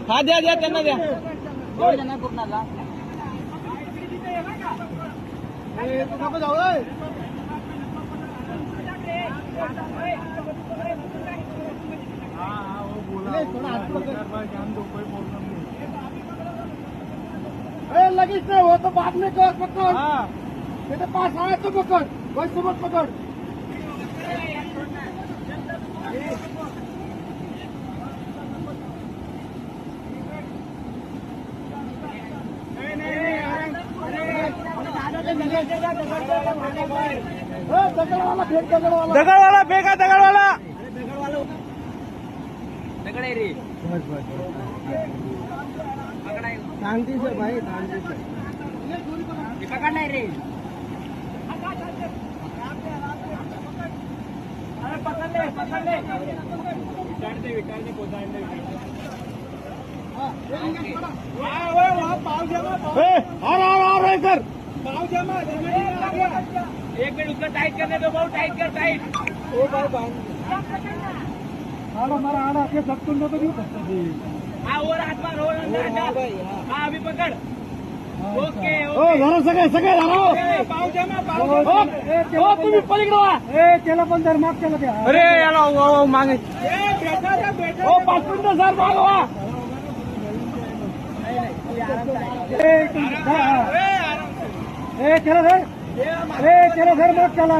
हा द्या द्या त्यांना द्या लगेच नहीं हो तो बाद में कर पकड़ तेरे पास आए तो पकड़ वैसे मत पकड़ दगडवाला फेका दगडवाला दगड़ रे शांति से भाई शांति से पकड़ना है रे पकड़ ले पाव जमा एक मिनट उसका टाइट करने दो बहुत टाइट कर टाइट हमारा आना के सब तुम तो नहीं सकते हाँ और हाथ मार हाँ अभी पकड़ ओके ओके सगळे सगळे पाव जमा पाव तुम्ही पलीकडे त्याला पण जर माफ केलं द्या अरे याला मागे हो 5 मिनिटं सर मागवा चलो सर मत चला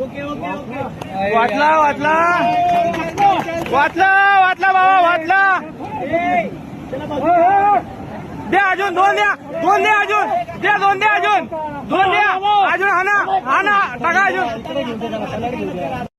ओके ओके ओके वाचला वाचला वाचला वाचला बाबा वाचला द्या अजून दोन द्या अजून द्या दोन द्या अजून हाना टाका अजून